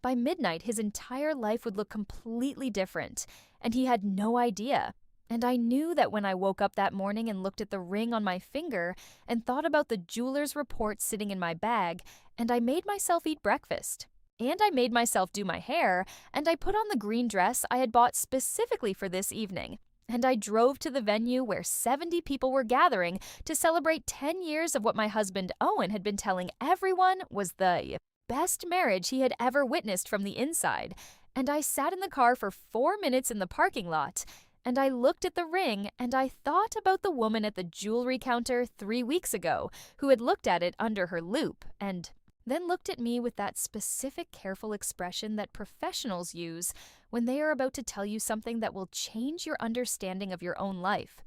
by midnight his entire life would look completely different, and he had no idea. And I knew that when I woke up that morning and looked at the ring on my finger and thought about the jeweler's report sitting in my bag, and I made myself eat breakfast. And I made myself do my hair, and I put on the green dress I had bought specifically for this evening. And I drove to the venue where 70 people were gathering to celebrate 10 years of what my husband Owen had been telling everyone was the best marriage he had ever witnessed from the inside. And I sat in the car for 4 minutes in the parking lot, and I looked at the ring, and I thought about the woman at the jewelry counter 3 weeks ago who had looked at it under her loupe and then looked at me with that specific careful expression that professionals use when they are about to tell you something that will change your understanding of your own life.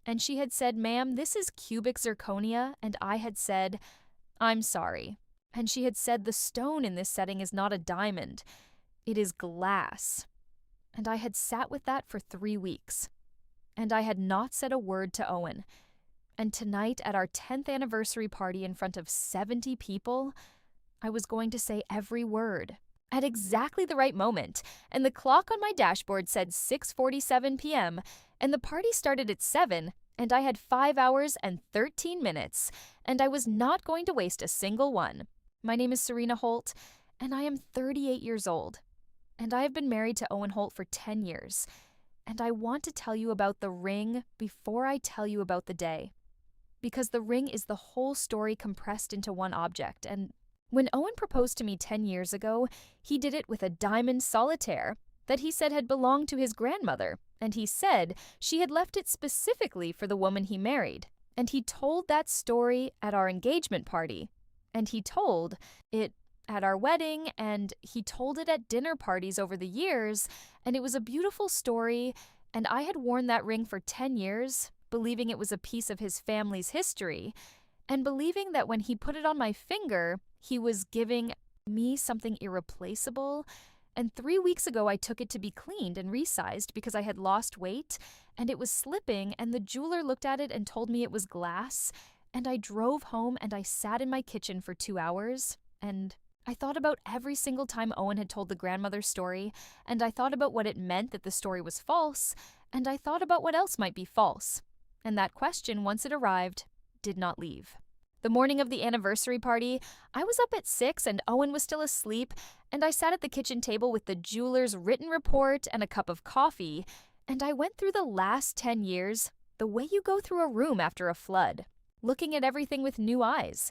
And she had said, "Ma'am, this is cubic zirconia," and I had said, "I'm sorry." And she had said, "The stone in this setting is not a diamond, it is glass." And I had sat with that for 3 weeks. And I had not said a word to Owen. And tonight, at our 10th anniversary party in front of 70 people, I was going to say every word at exactly the right moment. And the clock on my dashboard said 6:47 p.m., and the party started at 7, and I had 5 hours and 13 minutes, and I was not going to waste a single one. My name is Serena Holt, and I am 38 years old. And I have been married to Owen Holt for 10 years. And I want to tell you about the ring before I tell you about the day. Because the ring is the whole story compressed into one object. And when Owen proposed to me 10 years ago, he did it with a diamond solitaire that he said had belonged to his grandmother. And he said she had left it specifically for the woman he married. And he told that story at our engagement party. And he told it at our wedding, and he told it at dinner parties over the years, and it was a beautiful story, and I had worn that ring for 10 years, believing it was a piece of his family's history, and believing that when he put it on my finger, he was giving me something irreplaceable. And 3 weeks ago, I took it to be cleaned and resized because I had lost weight, and it was slipping, and the jeweler looked at it and told me it was glass, and I drove home and I sat in my kitchen for 2 hours, and I thought about every single time Owen had told the grandmother story, and I thought about what it meant that the story was false, and I thought about what else might be false. And that question, once it arrived, did not leave. The morning of the anniversary party, I was up at 6 and Owen was still asleep, and I sat at the kitchen table with the jeweler's written report and a cup of coffee, and I went through the last 10 years the way you go through a room after a flood, looking at everything with new eyes.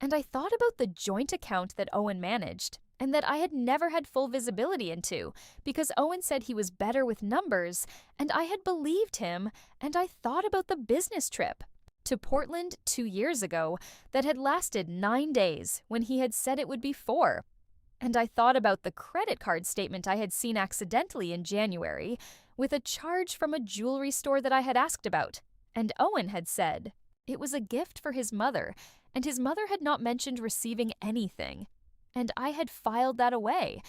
And I thought about the joint account that Owen managed, and that I had never had full visibility into, because Owen said he was better with numbers, and I had believed him, and I thought about the business trip to Portland 2 years ago that had lasted 9 days when he had said it would be 4. And I thought about the credit card statement I had seen accidentally in January with a charge from a jewelry store that I had asked about, and Owen had said it was a gift for his mother, and his mother had not mentioned receiving anything. And I had filed that away.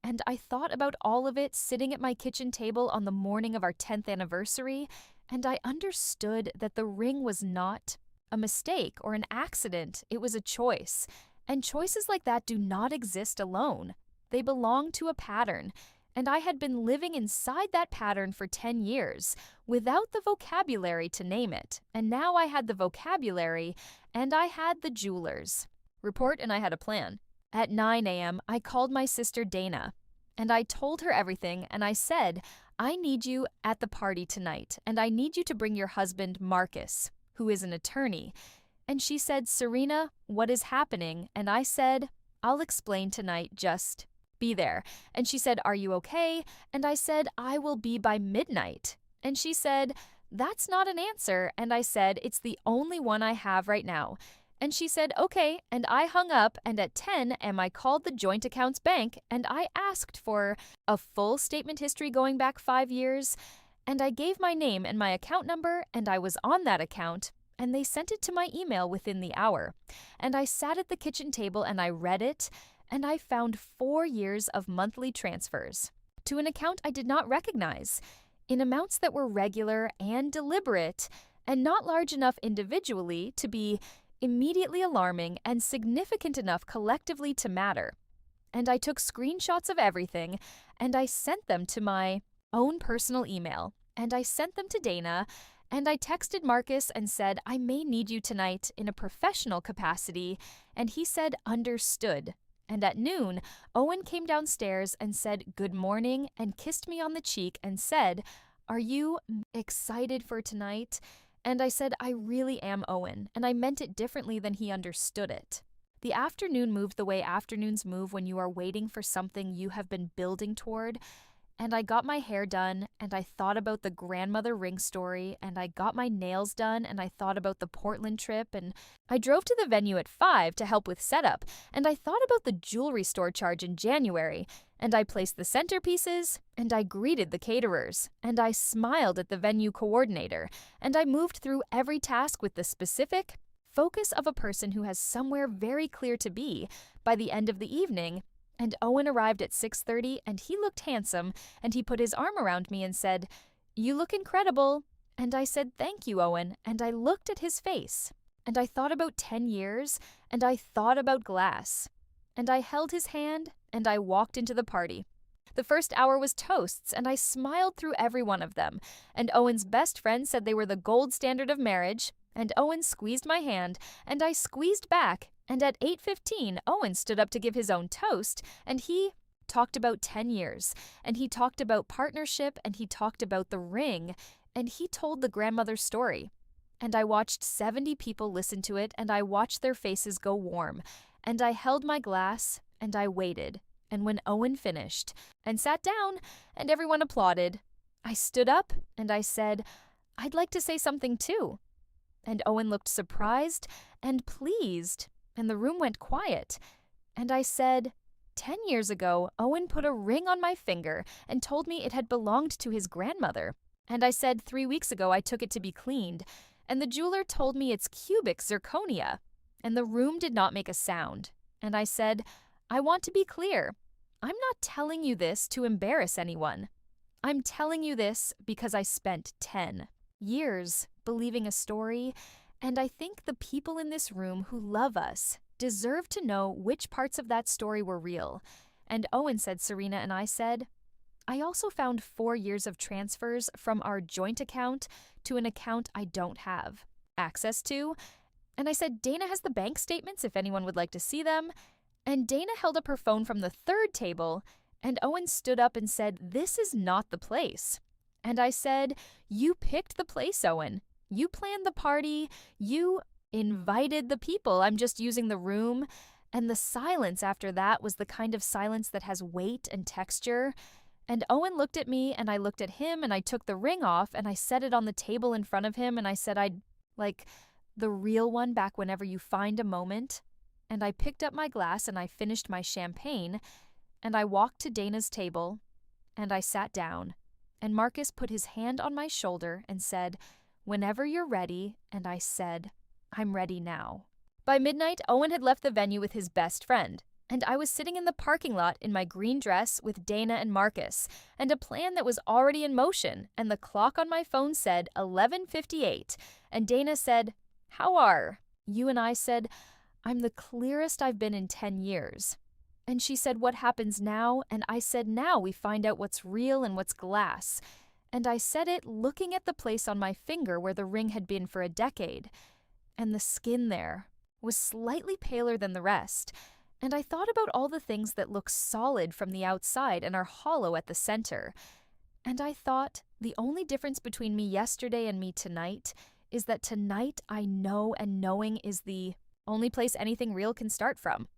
And I thought about all of it sitting at my kitchen table on the morning of our 10th anniversary, and I understood that the ring was not a mistake or an accident. It was a choice. And choices like that do not exist alone. They belong to a pattern. And I had been living inside that pattern for 10 years without the vocabulary to name it. And now I had the vocabulary, and I had the jeweler's report, and I had a plan. At 9 a.m., I called my sister Dana, and I told her everything, and I said, I need you at the party tonight, and I need you to bring your husband, Marcus, who is an attorney. And she said, Serena, what is happening? And I said, I'll explain tonight, just be there. And she said, are you okay? And I said, I will be by midnight. And she said, that's not an answer. And I said, it's the only one I have right now. And she said, okay. And I hung up, and at 10 a.m. I called the joint accounts bank, and I asked for a full statement history going back 5 years. And I gave my name and my account number, and I was on that account, and they sent it to my email within the hour. And I sat at the kitchen table and I read it, and I found 4 years of monthly transfers to an account I did not recognize, in amounts that were regular and deliberate, and not large enough individually to be immediately alarming and significant enough collectively to matter. and I took screenshots of everything, and I sent them to my own personal email, and I sent them to Dana, and I texted Marcus and said, I may need you tonight in a professional capacity, and he said, understood. And at noon, Owen came downstairs and said good morning and kissed me on the cheek and said, are you excited for tonight? And I said, I really am, Owen, and I meant it differently than he understood it. The afternoon moved the way afternoons move when you are waiting for something you have been building toward, and I got my hair done, and I thought about the grandmother ring story, and I got my nails done, and I thought about the Portland trip, and I drove to the venue at 5 to help with setup, and I thought about the jewelry store charge in January, and I placed the centerpieces, and I greeted the caterers, and I smiled at the venue coordinator, and I moved through every task with the specific focus of a person who has somewhere very clear to be by the end of the evening. And Owen arrived at 6:30, and he looked handsome, and he put his arm around me and said, you look incredible. And I said, thank you, Owen, and I looked at his face. And I thought about 10 years, and I thought about glass. And I held his hand, and I walked into the party. The first hour was toasts, and I smiled through every one of them. And Owen's best friend said they were the gold standard of marriage, and Owen squeezed my hand, and I squeezed back. And at 8:15, Owen stood up to give his own toast, and he talked about 10 years, and he talked about partnership, and he talked about the ring, and he told the grandmother's story. And I watched 70 people listen to it, and I watched their faces go warm, and I held my glass, and I waited. And when Owen finished and sat down, and everyone applauded, I stood up, and I said, I'd like to say something too. And Owen looked surprised and pleased. And the room went quiet, and I said, 10 years ago, Owen put a ring on my finger and told me it had belonged to his grandmother. And I said 3 weeks ago I took it to be cleaned, and the jeweler told me it's cubic zirconia. And the room did not make a sound. And I said, I want to be clear. I'm not telling you this to embarrass anyone. I'm telling you this because I spent 10 years believing a story, and I think the people in this room who love us deserve to know which parts of that story were real. And Owen said, Serena, and I said, I also found 4 years of transfers from our joint account to an account I don't have access to. And I said, Dana has the bank statements if anyone would like to see them. And Dana held up her phone from the third table, and Owen stood up and said, this is not the place. And I said, you picked the place, Owen. You planned the party, you invited the people. I'm just using the room. And the silence after that was the kind of silence that has weight and texture. And Owen looked at me, and I looked at him, and I took the ring off, and I set it on the table in front of him, and I said, I'd like the real one back whenever you find a moment. And I picked up my glass, and I finished my champagne, and I walked to Dana's table, and I sat down. And Marcus put his hand on my shoulder and said, whenever you're ready, and I said, I'm ready now. By midnight, Owen had left the venue with his best friend, and I was sitting in the parking lot in my green dress with Dana and Marcus, and a plan that was already in motion, and the clock on my phone said 11:58, and Dana said, how are you? And I said, I'm the clearest I've been in 10 years. And she said, what happens now? And I said, now we find out what's real and what's glass. And I said it looking at the place on my finger where the ring had been for a decade. And the skin there was slightly paler than the rest. And I thought about all the things that look solid from the outside and are hollow at the center. And I thought, the only difference between me yesterday and me tonight is that tonight I know, and knowing is the only place anything real can start from.